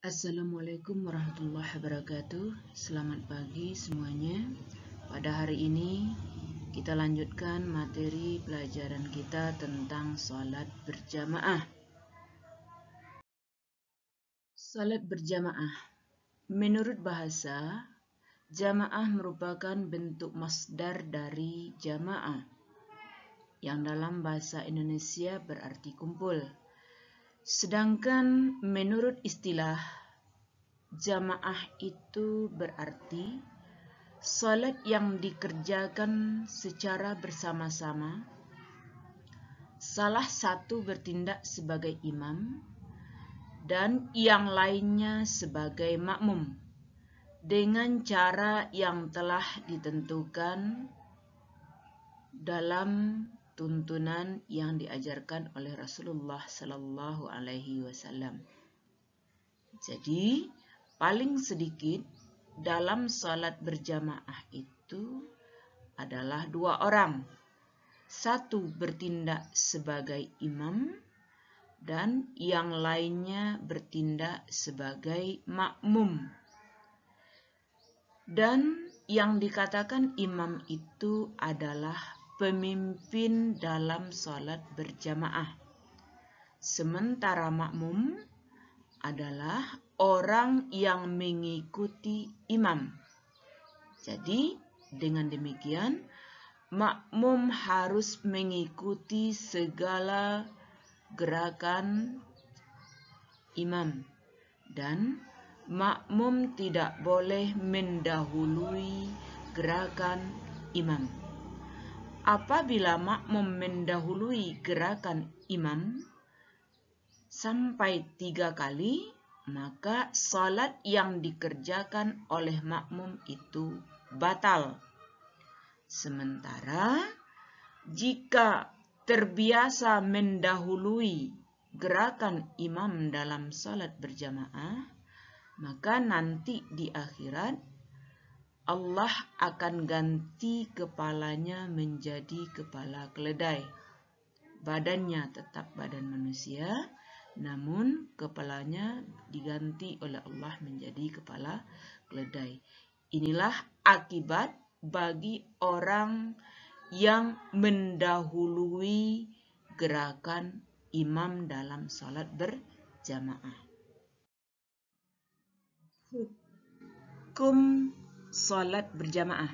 Assalamualaikum warahmatullahi wabarakatuh. Selamat pagi semuanya. Pada hari ini kita lanjutkan materi pelajaran kita tentang salat berjamaah. Salat berjamaah. Menurut bahasa, jamaah merupakan bentuk masdar dari jamaah, yang dalam bahasa Indonesia berarti kumpul. Sedangkan menurut istilah, jamaah itu berarti salat yang dikerjakan secara bersama-sama, salah satu bertindak sebagai imam dan yang lainnya sebagai makmum, dengan cara yang telah ditentukan dalam tuntunan yang diajarkan oleh Rasulullah Sallallahu Alaihi Wasallam. Jadi, paling sedikit dalam salat berjamaah itu adalah 2 orang. Satu bertindak sebagai imam dan yang lainnya bertindak sebagai makmum. Dan yang dikatakan imam itu adalah pemimpin dalam salat berjamaah. Sementara makmum adalah orang yang mengikuti imam. Jadi, dengan demikian, makmum harus mengikuti segala gerakan imam dan makmum tidak boleh mendahului gerakan imam. Apabila makmum mendahului gerakan imam sampai 3 kali, maka salat yang dikerjakan oleh makmum itu batal. Sementara jika terbiasa mendahului gerakan imam dalam salat berjamaah, maka nanti di akhirat Allah akan ganti kepalanya menjadi kepala keledai. Badannya tetap badan manusia, namun kepalanya diganti oleh Allah menjadi kepala keledai. Inilah akibat bagi orang yang mendahului gerakan imam dalam salat berjamaah. Hukum salat berjamaah.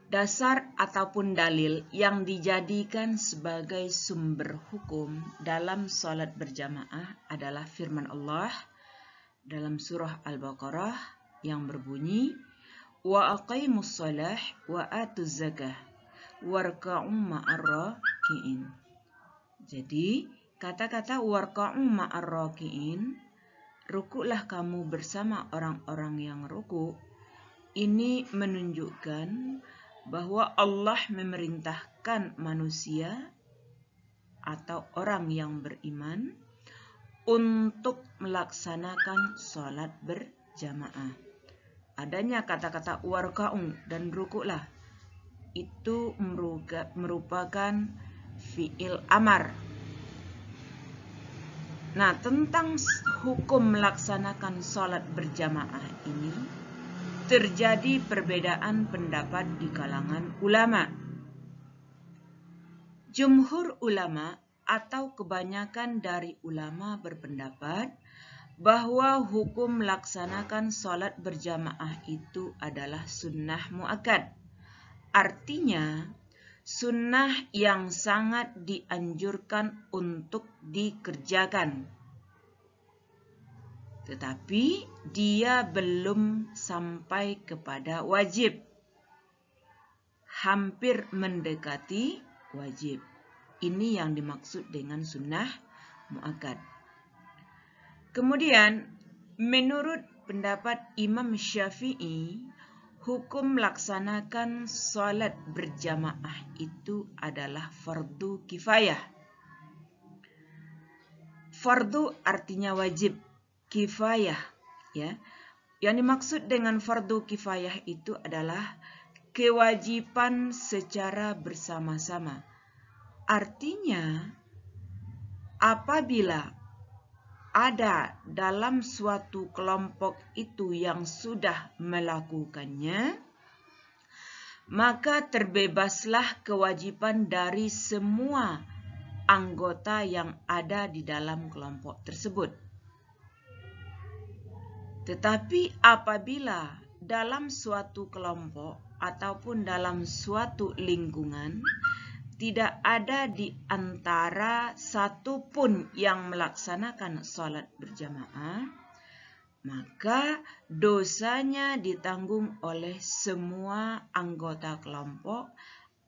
Dasar ataupun dalil yang dijadikan sebagai sumber hukum dalam salat berjamaah adalah firman Allah dalam surah Al-Baqarah yang berbunyi, wa aqimus shalah wa atuz zakah warka'u ma'ar raki'in. Jadi, kata-kata warka'u ma'ar raki'in, rukuklah kamu bersama orang-orang yang rukuk, ini menunjukkan bahwa Allah memerintahkan manusia atau orang yang beriman untuk melaksanakan salat berjamaah. Adanya kata-kata warka'u dan rukuklah itu merupakan fi'il amar. Nah, tentang hukum melaksanakan salat berjamaah ini terjadi perbedaan pendapat di kalangan ulama. Jumhur ulama atau kebanyakan dari ulama berpendapat bahwa hukum melaksanakan salat berjamaah itu adalah sunnah muakkad. Artinya, sunnah yang sangat dianjurkan untuk dikerjakan, tetapi dia belum sampai kepada wajib. Hampir mendekati wajib. Ini yang dimaksud dengan sunnah muakkad. Kemudian, menurut pendapat Imam Syafi'i, hukum melaksanakan salat berjamaah itu adalah fardu kifayah. Fardu artinya wajib, kifayah, ya. Yang dimaksud dengan fardu kifayah itu adalah kewajiban secara bersama-sama. Artinya, apabila ada dalam suatu kelompok itu yang sudah melakukannya, maka terbebaslah kewajiban dari semua anggota yang ada di dalam kelompok tersebut. Tetapi apabila dalam suatu kelompok ataupun dalam suatu lingkungan tidak ada di antara satu pun yang melaksanakan sholat berjamaah, maka dosanya ditanggung oleh semua anggota kelompok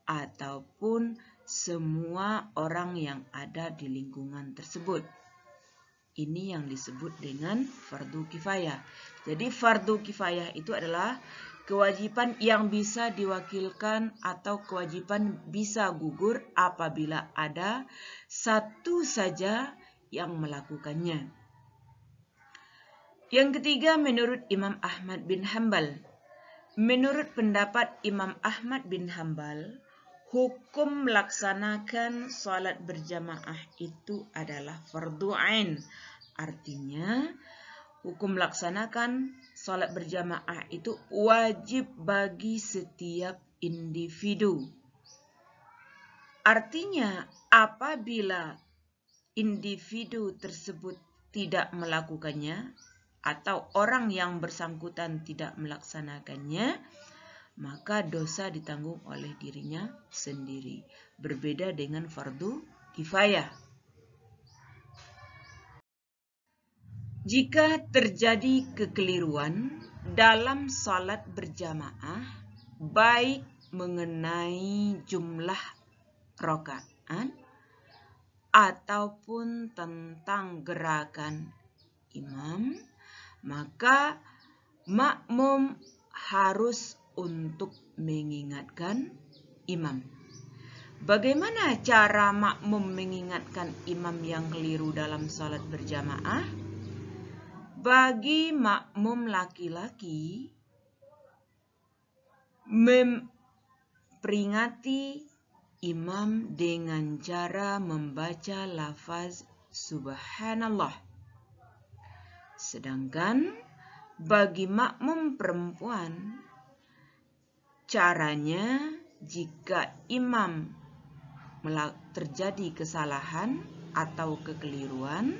ataupun semua orang yang ada di lingkungan tersebut. Ini yang disebut dengan fardu kifayah. Jadi fardu kifayah itu adalah kewajiban yang bisa diwakilkan atau kewajiban bisa gugur apabila ada satu saja yang melakukannya. Yang ketiga, menurut Imam Ahmad bin Hanbal. Menurut pendapat Imam Ahmad bin Hanbal, hukum melaksanakan sholat berjamaah itu adalah fardu ain. Artinya, hukum melaksanakan sholat berjamaah itu wajib bagi setiap individu. Artinya, apabila individu tersebut tidak melakukannya, atau orang yang bersangkutan tidak melaksanakannya, maka dosa ditanggung oleh dirinya sendiri. Berbeda dengan fardu kifayah. Jika terjadi kekeliruan dalam salat berjamaah, baik mengenai jumlah rakaat ataupun tentang gerakan imam, maka makmum harus untuk mengingatkan imam. Bagaimana cara makmum mengingatkan imam yang keliru dalam salat berjamaah? Bagi makmum laki-laki, memperingati imam dengan cara membaca lafaz subhanallah. Sedangkan bagi makmum perempuan, caranya jika imam terjadi kesalahan atau kekeliruan,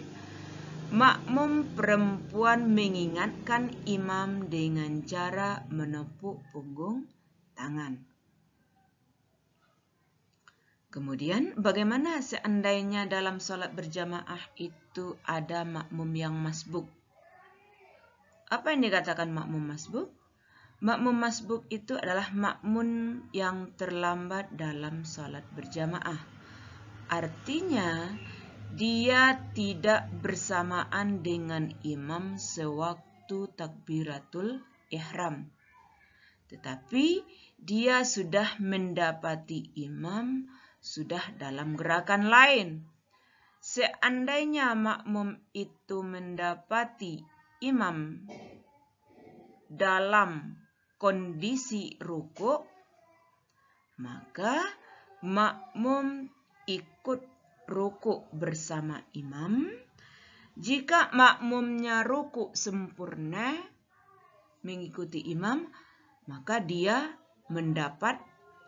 makmum perempuan mengingatkan imam dengan cara menepuk punggung tangan. Kemudian bagaimana seandainya dalam sholat berjamaah itu ada makmum yang masbuk? Apa yang dikatakan makmum masbuk? Makmum masbuk itu adalah makmum yang terlambat dalam sholat berjamaah. Artinya, dia tidak bersamaan dengan imam sewaktu takbiratul ihram. Tetapi dia sudah mendapati imam sudah dalam gerakan lain. Seandainya makmum itu mendapati imam dalam kondisi ruku', maka makmum ikut ruku' bersama imam. Jika makmumnya ruku' sempurna mengikuti imam, maka dia mendapat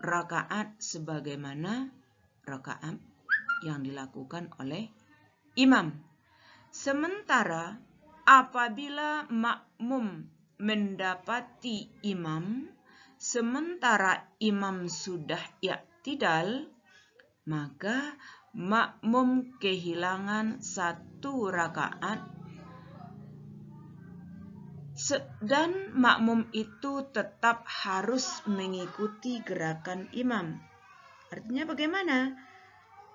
rakaat sebagaimana rakaat yang dilakukan oleh imam. Sementara apabila makmum mendapati imam sementara imam sudah i'tidal, maka makmum kehilangan satu rakaat dan makmum itu tetap harus mengikuti gerakan imam. Artinya bagaimana?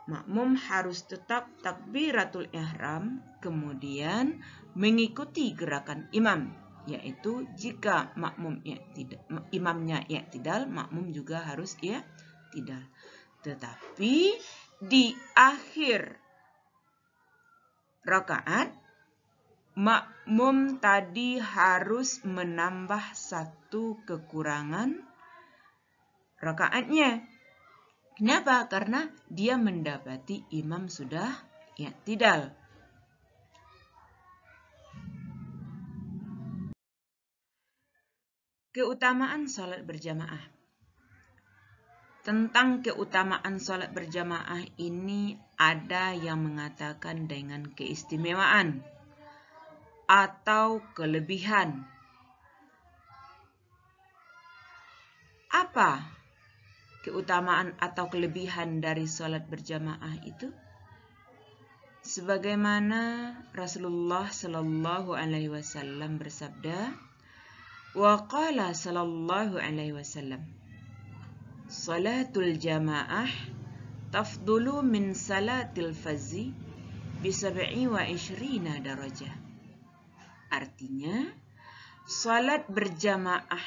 Makmum harus tetap takbiratul ihram kemudian mengikuti gerakan imam, yaitu jika imamnya i'tidal, makmum juga harus i'tidal. Tetapi di akhir rakaat, makmum tadi harus menambah satu kekurangan rakaatnya. Kenapa? Karena dia mendapati imam sudah i'tidal. Keutamaan sholat berjamaah. Tentang keutamaan sholat berjamaah ini ada yang mengatakan dengan keistimewaan atau kelebihan. Apa keutamaan atau kelebihan dari sholat berjamaah itu? Sebagaimana Rasulullah Shallallahu Alaihi Wasallam bersabda, wa qala Shallallahu Alaihi Wasallam, salatul jamaah tafdulu min salatil fazi bi 27 darajah. Artinya, salat berjamaah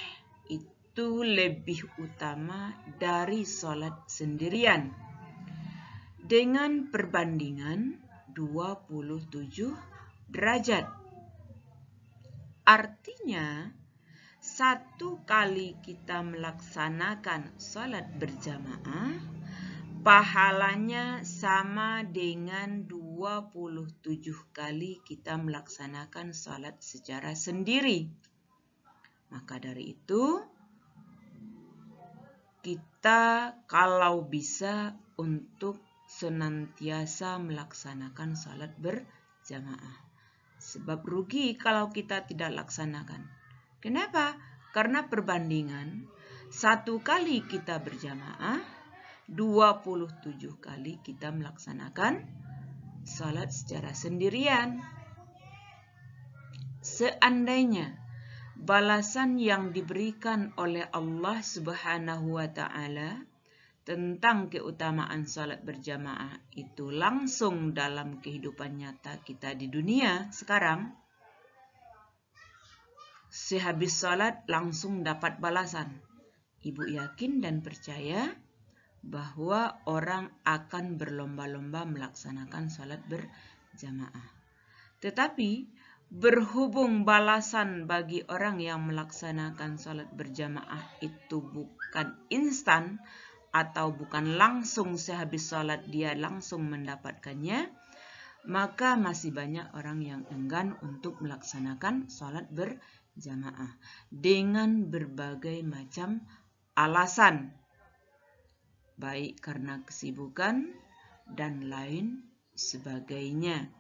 itu lebih utama dari salat sendirian dengan perbandingan 27 derajat. Artinya, satu kali kita melaksanakan salat berjamaah, pahalanya sama dengan 27 kali kita melaksanakan salat secara sendiri. Maka dari itu, kita kalau bisa untuk senantiasa melaksanakan salat berjamaah. Sebab rugi kalau kita tidak laksanakan. Kenapa? Karena perbandingan satu kali kita berjamaah, 27 kali kita melaksanakan salat secara sendirian. Seandainya balasan yang diberikan oleh Allah Subhanahu wa Ta'ala tentang keutamaan salat berjamaah itu langsung dalam kehidupan nyata kita di dunia sekarang, sehabis salat langsung dapat balasan. Ibu yakin dan percaya bahwa orang akan berlomba-lomba melaksanakan salat berjamaah. Tetapi berhubung balasan bagi orang yang melaksanakan salat berjamaah itu bukan instan atau bukan langsung sehabis salat dia langsung mendapatkannya, maka masih banyak orang yang enggan untuk melaksanakan salat berjamaah dengan berbagai macam alasan, baik karena kesibukan dan lain sebagainya.